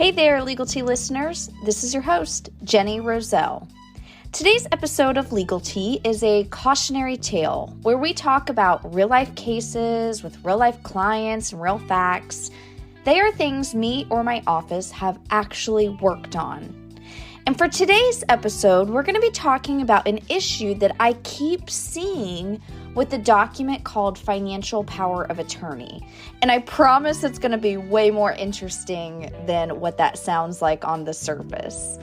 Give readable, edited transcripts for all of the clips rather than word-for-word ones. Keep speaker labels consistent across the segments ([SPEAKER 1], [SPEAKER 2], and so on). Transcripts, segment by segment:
[SPEAKER 1] Hey there, Legal Tea listeners. This is your host, Jenny Roselle. Today's episode of Legal Tea is a cautionary tale where we talk about real-life cases with real-life clients and real facts. They are things me or my office have actually worked on. And for today's episode, we're going to be talking about an issue that I keep seeing with the document called Financial Power of Attorney. And I promise it's going to be way more interesting than what that sounds like on the surface.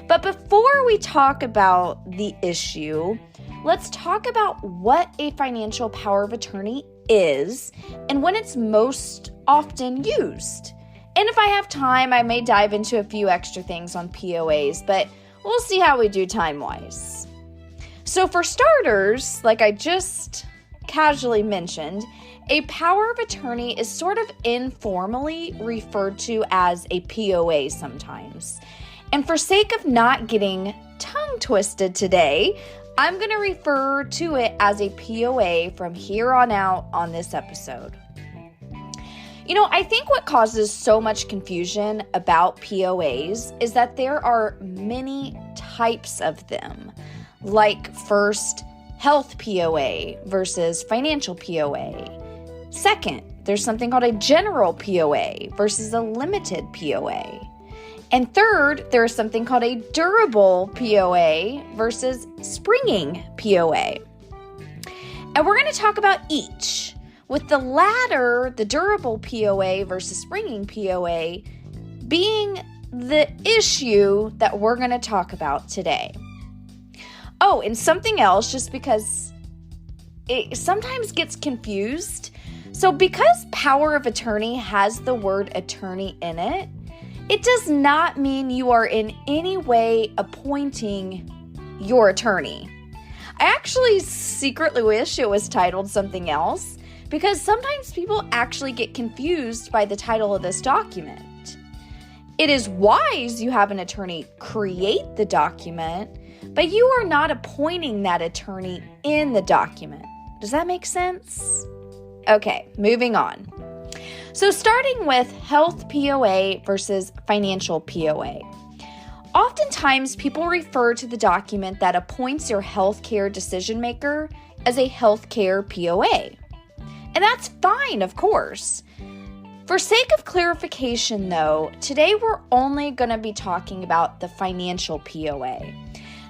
[SPEAKER 1] But before we talk about the issue, let's talk about what a financial power of attorney is and when it's most often used. And if I have time, I may dive into a few extra things on POAs, but we'll see how we do time-wise. So for starters, like I just casually mentioned, a power of attorney is sort of informally referred to as a POA sometimes. And for sake of not getting tongue-twisted today, I'm going to refer to it as a POA from here on out on this episode. I think what causes so much confusion about POAs is that there are many types of them. Like first, health POA versus financial POA. Second, there's something called a general POA versus a limited POA. And third, there's something called a durable POA versus springing POA. And we're going to talk about each, with the latter, the durable POA versus springing POA, being the issue that we're going to talk about today. Oh, and something else, just because it sometimes gets confused. So because power of attorney has the word attorney in it, it does not mean you are in any way appointing your attorney. I actually secretly wish it was titled something else, because sometimes people actually get confused by the title of this document. It is wise you have an attorney create the document, but you are not appointing that attorney in the document. Does that make sense? Okay, moving on. So starting with health POA versus financial POA. Oftentimes, people refer to the document that appoints your healthcare decision maker as a healthcare POA. And that's fine, of course. For sake of clarification, though, today we're only going to be talking about the financial POA.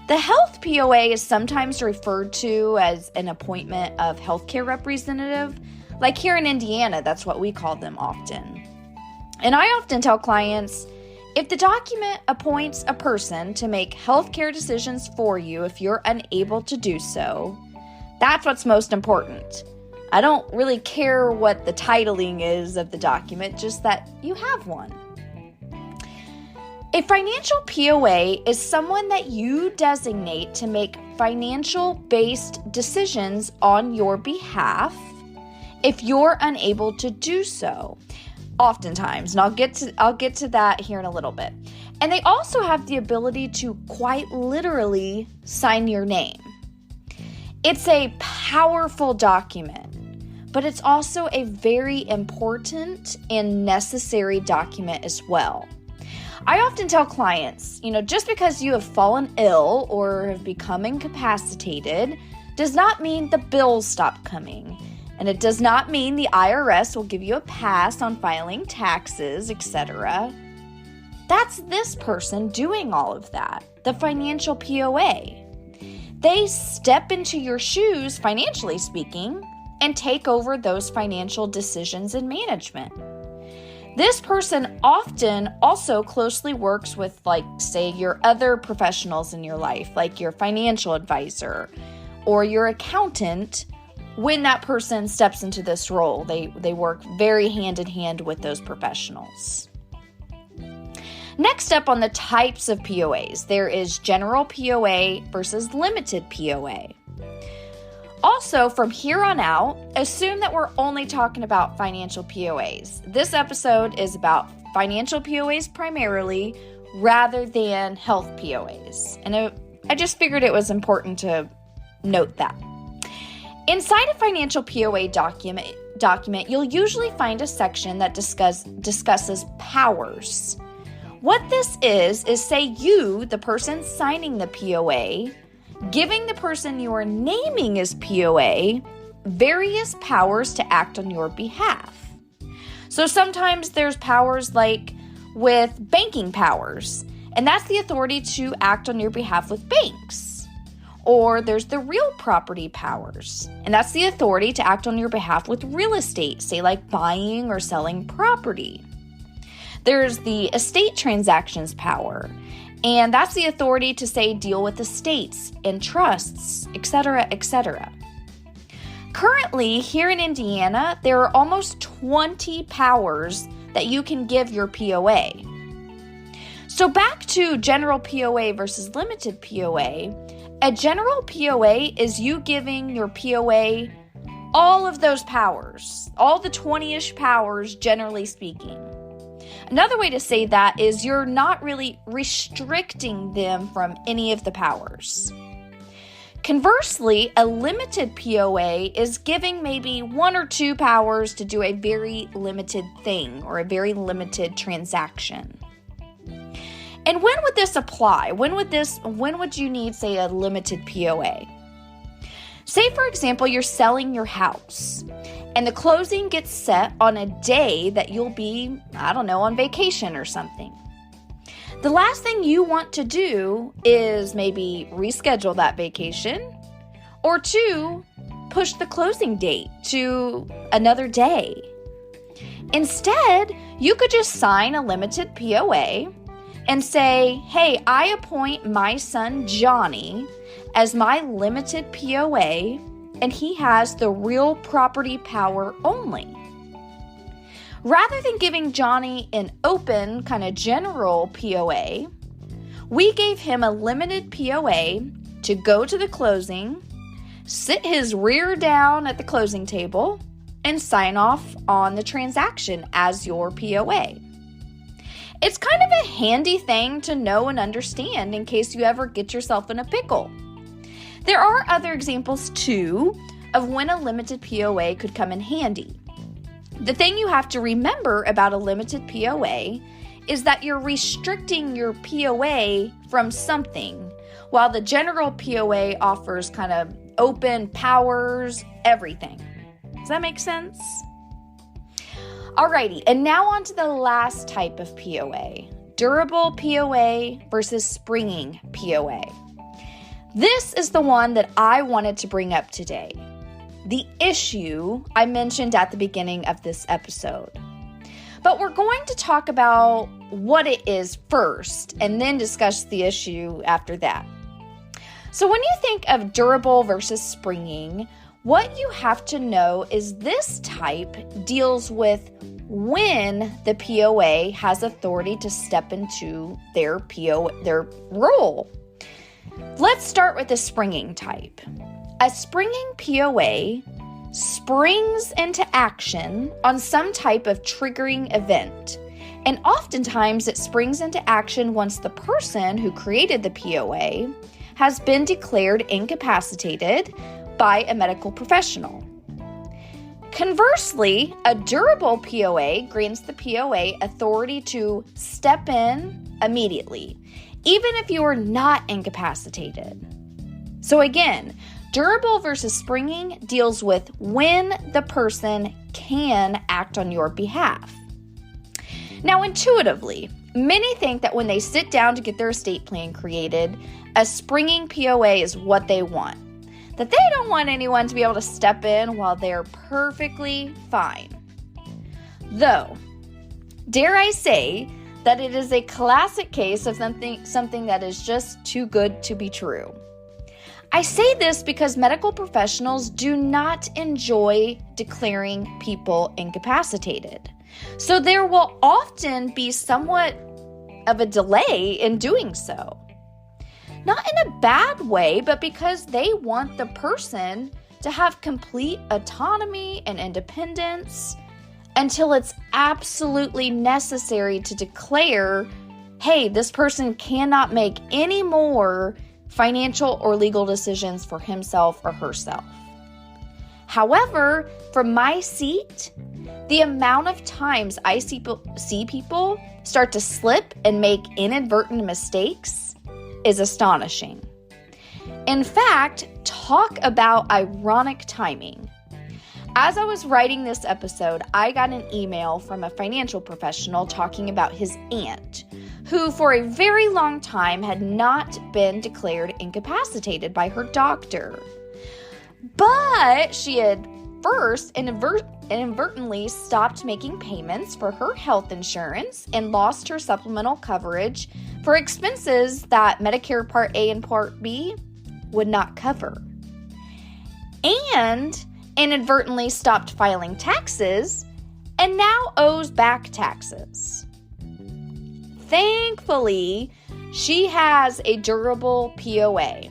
[SPEAKER 1] The health POA is sometimes referred to as an appointment of healthcare representative. Like here in Indiana, that's what we call them often. And I often tell clients, if the document appoints a person to make healthcare decisions for you if you're unable to do so, that's what's most important. I don't really care what the titling is of the document, just that you have one. A financial POA is someone that you designate to make financial-based decisions on your behalf if you're unable to do so. Oftentimes, and I'll get to that here in a little bit. And they also have the ability to quite literally sign your name. It's a powerful document, but it's also a very important and necessary document as well. I often tell clients, just because you have fallen ill or have become incapacitated does not mean the bills stop coming. And it does not mean the IRS will give you a pass on filing taxes, etc. That's this person doing all of that, the financial POA. They step into your shoes, financially speaking, and take over those financial decisions and management. This person often also closely works with, say, your other professionals in your life, like your financial advisor or your accountant. When that person steps into this role, they work very hand in hand with those professionals. Next up on the types of POAs, there is general POA versus limited POA. Also, from here on out, assume that we're only talking about financial POAs. This episode is about financial POAs primarily, rather than health POAs. And I just figured it was important to note that. Inside a financial POA document, you'll usually find a section that discusses powers. What this is say you, the person signing the POA, giving the person you are naming as POA various powers to act on your behalf. So sometimes there's powers like with banking powers, and that's the authority to act on your behalf with banks. Or there's the real property powers, and that's the authority to act on your behalf with real estate, say like buying or selling property. There's the estate transactions power, and that's the authority to, say, deal with estates and trusts, etc., etc. Currently, here in Indiana, there are almost 20 powers that you can give your POA. So back to general POA versus limited POA, a general POA is you giving your POA all of those powers, all the 20-ish powers, generally speaking. Another way to say that is you're not really restricting them from any of the powers. Conversely, a limited POA is giving maybe 1 or 2 powers to do a very limited thing or a very limited transaction. And when would this apply? When would you need, say, a limited POA? Say, for example, you're selling your house and the closing gets set on a day that you'll be, on vacation or something. The last thing you want to do is maybe reschedule that vacation, or 2, push the closing date to another day. Instead, you could just sign a limited POA and say, hey, I appoint my son Johnny as my limited POA, and he has the real property power only. Rather than giving Johnny an open, kind of general POA, we gave him a limited POA to go to the closing, sit his rear down at the closing table, and sign off on the transaction as your POA. It's kind of a handy thing to know and understand in case you ever get yourself in a pickle. There are other examples, too, of when a limited POA could come in handy. The thing you have to remember about a limited POA is that you're restricting your POA from something, while the general POA offers kind of open powers, everything. Does that make sense? Alrighty, and now on to the last type of POA, durable POA versus springing POA. This is the one that I wanted to bring up today, the issue I mentioned at the beginning of this episode. But we're going to talk about what it is first and then discuss the issue after that. So when you think of durable versus springing, what you have to know is this type deals with when the POA has authority to step into their role. Let's start with the springing type. A springing POA springs into action on some type of triggering event, and oftentimes it springs into action once the person who created the POA has been declared incapacitated by a medical professional. Conversely, a durable POA grants the POA authority to step in immediately, even if you are not incapacitated. So again, durable versus springing deals with when the person can act on your behalf. Now, intuitively, many think that when they sit down to get their estate plan created, a springing POA is what they want. That they don't want anyone to be able to step in while they're perfectly fine. Though, dare I say that it is a classic case of something that is just too good to be true. I say this because medical professionals do not enjoy declaring people incapacitated. So there will often be somewhat of a delay in doing so. Not in a bad way, but because they want the person to have complete autonomy and independence until it's absolutely necessary to declare, hey, this person cannot make any more financial or legal decisions for himself or herself. However, from my seat, The amount of times I see people start to slip and make inadvertent mistakes is astonishing. In fact, talk about ironic timing. As I was writing this episode, I got an email from a financial professional talking about his aunt, who for a very long time had not been declared incapacitated by her doctor. But she had first inadvertently stopped making payments for her health insurance and lost her supplemental coverage for expenses that Medicare Part A and Part B would not cover. And inadvertently stopped filing taxes and now owes back taxes. Thankfully, she has a durable POA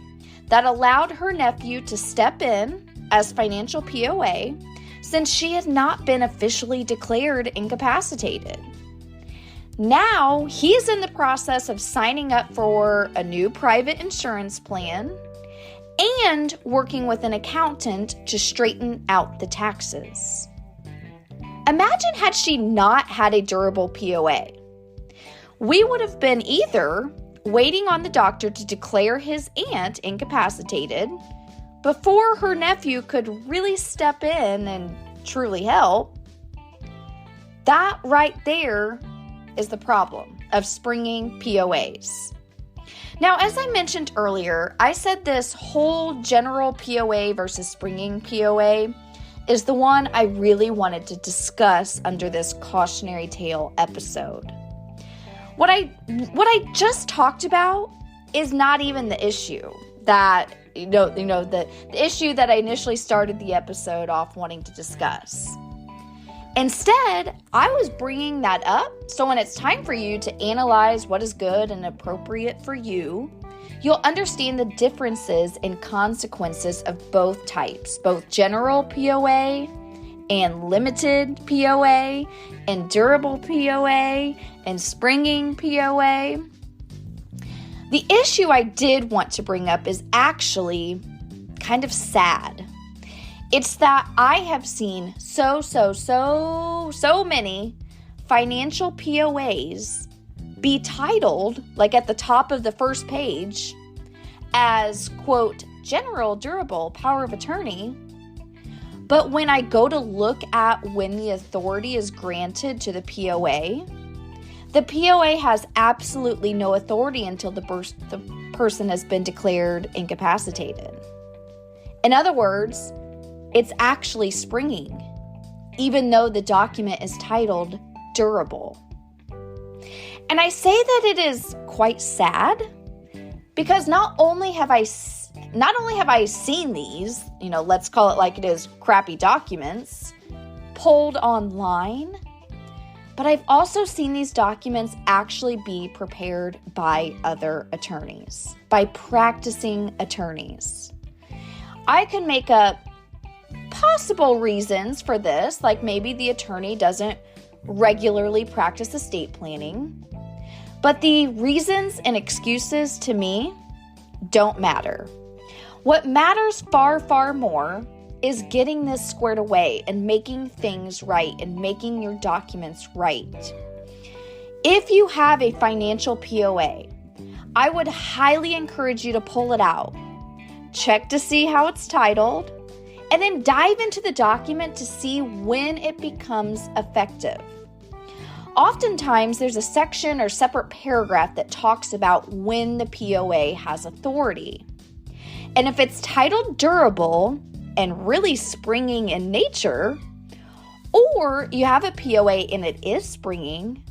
[SPEAKER 1] that allowed her nephew to step in as financial POA since she had not been officially declared incapacitated. Now, he's in the process of signing up for a new private insurance plan and working with an accountant to straighten out the taxes. Imagine had she not had a durable POA. We would have been either waiting on the doctor to declare his aunt incapacitated before her nephew could really step in and truly help. That right there is the problem of springing POAs. Now, as I mentioned earlier, I said this whole general POA versus springing POA is the one I really wanted to discuss under this cautionary tale episode. What I just talked about is not even the issue that the issue that I initially started the episode off wanting to discuss. Instead, I was bringing that up so when it's time for you to analyze what is good and appropriate for you, you'll understand the differences and consequences of both types, both general POA and limited POA and durable POA and springing POA. The issue I did want to bring up is actually kind of sad. It's that I have seen so many financial POAs be titled, like at the top of the first page, as, quote, general durable power of attorney. But when I go to look at when the authority is granted to the POA has absolutely no authority until the person has been declared incapacitated. In other words, it's actually springing, even though the document is titled durable. And I say that it is quite sad because not only have I seen these, let's call it like it is, crappy documents pulled online, but I've also seen these documents actually be prepared by other attorneys, by practicing attorneys. I can make up possible reasons for this, like maybe the attorney doesn't regularly practice estate planning, but the reasons and excuses to me don't matter. What matters far, far more is getting this squared away and making things right and making your documents right. If you have a financial POA, I would highly encourage you to pull it out, check to see how it's titled, and then dive into the document to see when it becomes effective. Oftentimes, there's a section or separate paragraph that talks about when the POA has authority. And if it's titled durable and really springing in nature, or you have a POA and it is springing,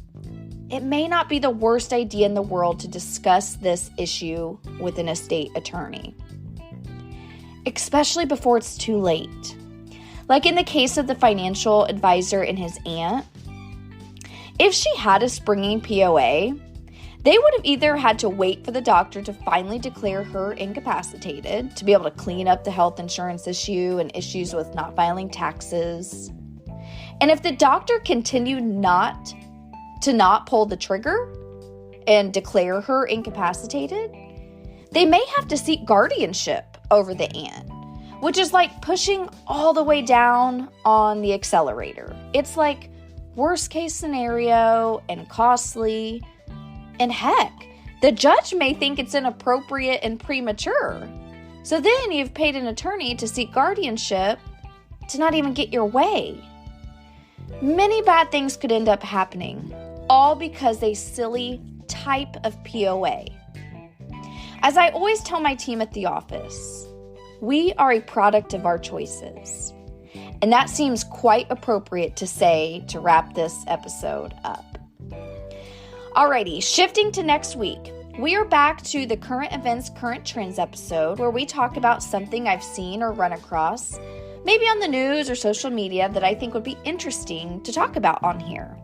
[SPEAKER 1] it may not be the worst idea in the world to discuss this issue with an estate attorney, especially before it's too late. Like in the case of the financial advisor and his aunt, if she had a springing POA, they would have either had to wait for the doctor to finally declare her incapacitated to be able to clean up the health insurance issue and issues with not filing taxes. And if the doctor continued not pull the trigger and declare her incapacitated, they may have to seek guardianship over the aunt, which is like pushing all the way down on the accelerator. It's like worst case scenario and costly. And heck, the judge may think it's inappropriate and premature. So then you've paid an attorney to seek guardianship to not even get your way. Many bad things could end up happening, all because a silly type of POA. As I always tell my team at the office, we are a product of our choices. And that seems quite appropriate to say to wrap this episode up. Alrighty, shifting to next week. We are back to the Current Events, Current Trends episode where we talk about something I've seen or run across, maybe on the news or social media, that I think would be interesting to talk about on here.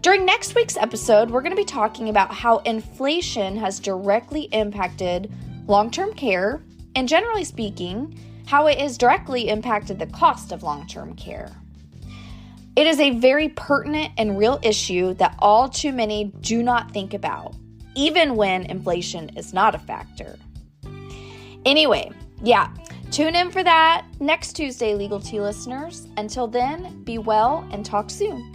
[SPEAKER 1] During next week's episode, we're going to be talking about how inflation has directly impacted long-term care, and generally speaking, how it has directly impacted the cost of long-term care. It is a very pertinent and real issue that all too many do not think about, even when inflation is not a factor. Anyway, tune in for that next Tuesday, Legal Tea listeners. Until then, be well and talk soon.